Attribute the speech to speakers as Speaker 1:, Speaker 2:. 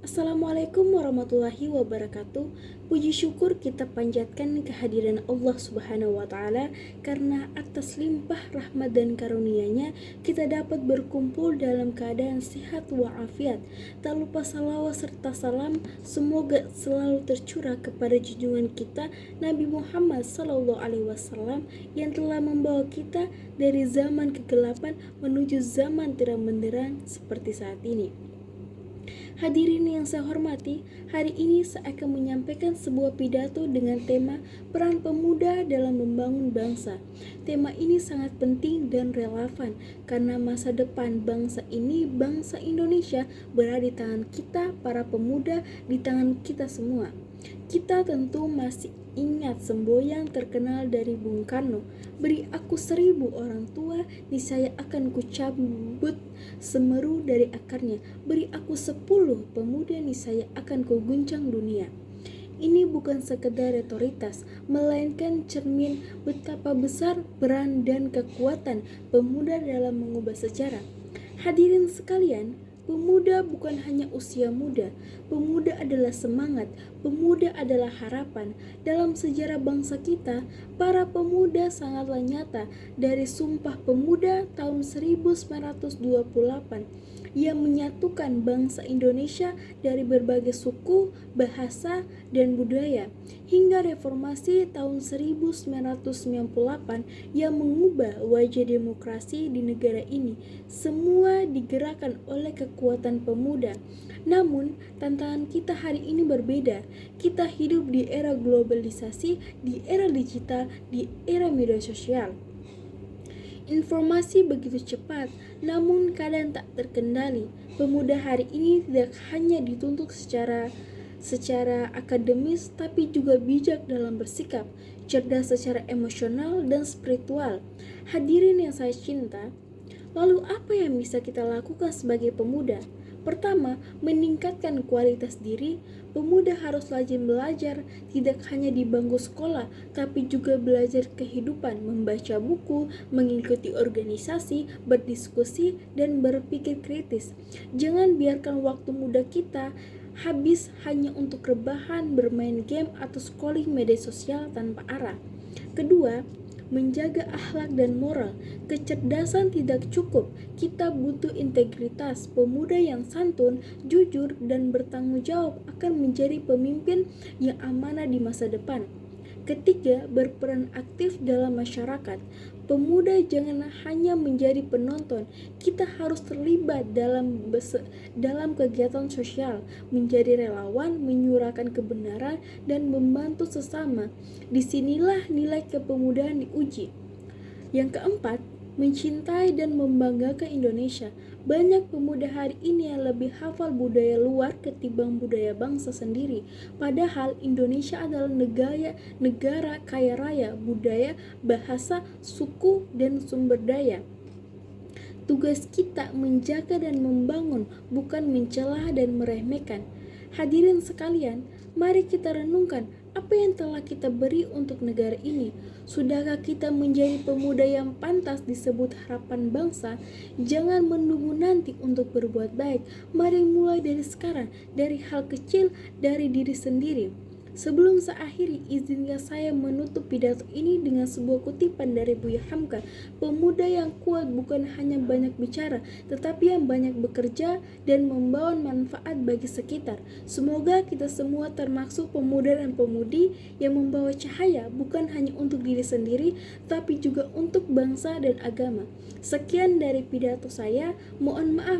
Speaker 1: Assalamualaikum warahmatullahi wabarakatuh. Puji syukur kita panjatkan kehadiran Allah Subhanahu wa Ta'ala, karena atas limpah rahmat dan karunia-Nya kita dapat berkumpul dalam keadaan sehat walafiat. Tak lupa salawat serta salam semoga selalu tercurah kepada junjungan kita Nabi Muhammad SAW yang telah membawa kita dari zaman kegelapan menuju zaman terang benderang seperti saat ini. Hadirin yang saya hormati, hari ini saya akan menyampaikan sebuah pidato dengan tema peran pemuda dalam membangun bangsa. Tema ini sangat penting dan relevan karena masa depan bangsa ini, bangsa Indonesia, berada di tangan kita para pemuda, di tangan kita semua. Kita tentu masih ingat semboyan terkenal dari Bung Karno, beri aku 1000 orang tua, niscaya akan kucabut semeru dari akarnya. Beri aku 10 pemuda, niscaya akan kuguncang dunia. Ini bukan sekedar retoritas, melainkan cermin betapa besar peran dan kekuatan pemuda dalam mengubah sejarah. Hadirin sekalian, pemuda bukan hanya usia muda, pemuda adalah semangat, pemuda adalah harapan. Dalam sejarah bangsa kita, para pemuda sangatlah nyata. Dari Sumpah Pemuda tahun 1928 yang menyatukan bangsa Indonesia dari berbagai suku, bahasa, dan budaya, hingga reformasi tahun 1998 yang mengubah wajah demokrasi di negara ini, semua digerakkan oleh kekuatan pemuda. Namun, tantangan kita hari ini berbeda. Kita hidup di era globalisasi, di era digital, di era media sosial. Informasi begitu cepat, namun kadang tak terkendali. Pemuda hari ini tidak hanya dituntut secara akademis, tapi juga bijak dalam bersikap, cerdas secara emosional dan spiritual. Hadirin yang saya cinta, lalu apa yang bisa kita lakukan sebagai pemuda? Pertama, meningkatkan kualitas diri. Pemuda harus rajin belajar, tidak hanya di bangku sekolah, tapi juga belajar kehidupan, membaca buku, mengikuti organisasi, berdiskusi, dan berpikir kritis. Jangan biarkan waktu muda kita habis hanya untuk rebahan, bermain game, atau scrolling media sosial tanpa arah. Kedua, menjaga akhlak dan moral. Kecerdasan tidak cukup, kita butuh integritas. Pemuda yang santun, jujur, dan bertanggung jawab akan menjadi pemimpin yang amanah di masa depan. Ketiga, berperan aktif dalam masyarakat. Pemuda jangan hanya menjadi penonton, kita harus terlibat dalam kegiatan sosial, menjadi relawan, menyuarakan kebenaran, dan membantu sesama. Disinilah nilai kepemudaan diuji. Yang keempat, mencintai dan membanggakan Indonesia. Banyak pemuda hari ini yang lebih hafal budaya luar ketimbang budaya bangsa sendiri. Padahal Indonesia adalah negara kaya raya budaya, bahasa, suku, dan sumber daya. Tugas kita menjaga dan membangun, bukan mencela dan meremehkan. Hadirin sekalian, mari kita renungkan apa yang telah kita beri untuk negara ini. Sudahkah kita menjadi pemuda yang pantas disebut harapan bangsa? Jangan menunggu nanti untuk berbuat baik. Mari mulai dari sekarang, dari hal kecil, dari diri sendiri. Sebelum saya akhiri, izinkan saya menutup pidato ini dengan sebuah kutipan dari Buya Hamka. Pemuda yang kuat bukan hanya banyak bicara, tetapi yang banyak bekerja dan membawa manfaat bagi sekitar. Semoga kita semua termasuk pemuda dan pemudi yang membawa cahaya bukan hanya untuk diri sendiri, tapi juga untuk bangsa dan agama. Sekian dari pidato saya, mohon maaf